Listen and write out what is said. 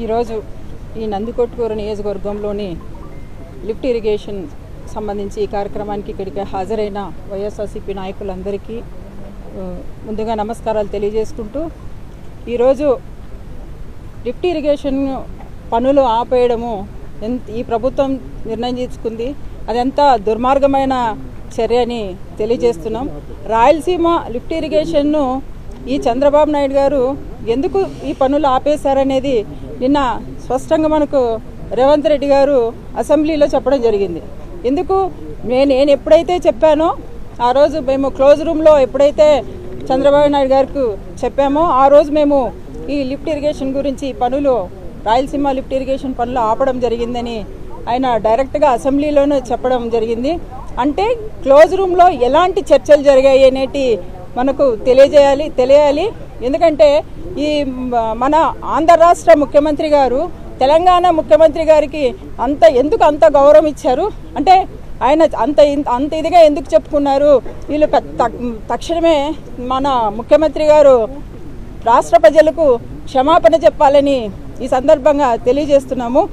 ఈరోజు ఈ నందికొట్కూరు నియోజకవర్గంలోని లిఫ్ట్ ఇరిగేషన్ సంబంధించి ఈ కార్యక్రమానికి ఇక్కడికి హాజరైన వైఎస్ఆర్సీపీ నాయకులందరికీ ముందుగా నమస్కారాలు తెలియజేసుకుంటూ ఈరోజు లిఫ్ట్ ఇరిగేషన్ పనులు ఆపేయడము ఈ ప్రభుత్వం నిర్ణయం తీసుకుంది. అదెంత దుర్మార్గమైన చర్య అని తెలియజేస్తున్నాం. రాయలసీమ లిఫ్ట్ ఇరిగేషన్ను ఈ చంద్రబాబు నాయుడు గారు ఎందుకు ఈ పనులు ఆపేశారనేది నిన్న స్పష్టంగా మనకు రేవంత్ రెడ్డి గారు అసెంబ్లీలో చెప్పడం జరిగింది. ఎందుకు నేను ఎప్పుడైతే చెప్పానో ఆ రోజు మేము క్లోజ్ రూమ్లో ఎప్పుడైతే చంద్రబాబు నాయుడు గారికి చెప్పామో ఆ రోజు మేము ఈ లిఫ్ట్ ఇరిగేషన్ గురించి పనులు రాయలసీమ లిఫ్ట్ ఇరిగేషన్ పనులు ఆపడం జరిగిందని ఆయన డైరెక్ట్గా అసెంబ్లీలోనే చెప్పడం జరిగింది. అంటే క్లోజ్ రూమ్లో ఎలాంటి చర్చలు జరిగాయి అనేటి మనకు తెలియాలి. ఎందుకంటే ఈ మన ఆంధ్ర రాష్ట్ర ముఖ్యమంత్రి గారు తెలంగాణ ముఖ్యమంత్రి గారికి ఎందుకు అంత గౌరవం ఇచ్చారు అంటే ఆయన అంత ఇదిగా ఎందుకు చెప్పుకున్నారు. వీళ్ళు తక్షణమే మన ముఖ్యమంత్రి గారు రాష్ట్ర ప్రజలకు క్షమాపణ చెప్పాలని ఈ సందర్భంగా తెలియజేస్తున్నాము.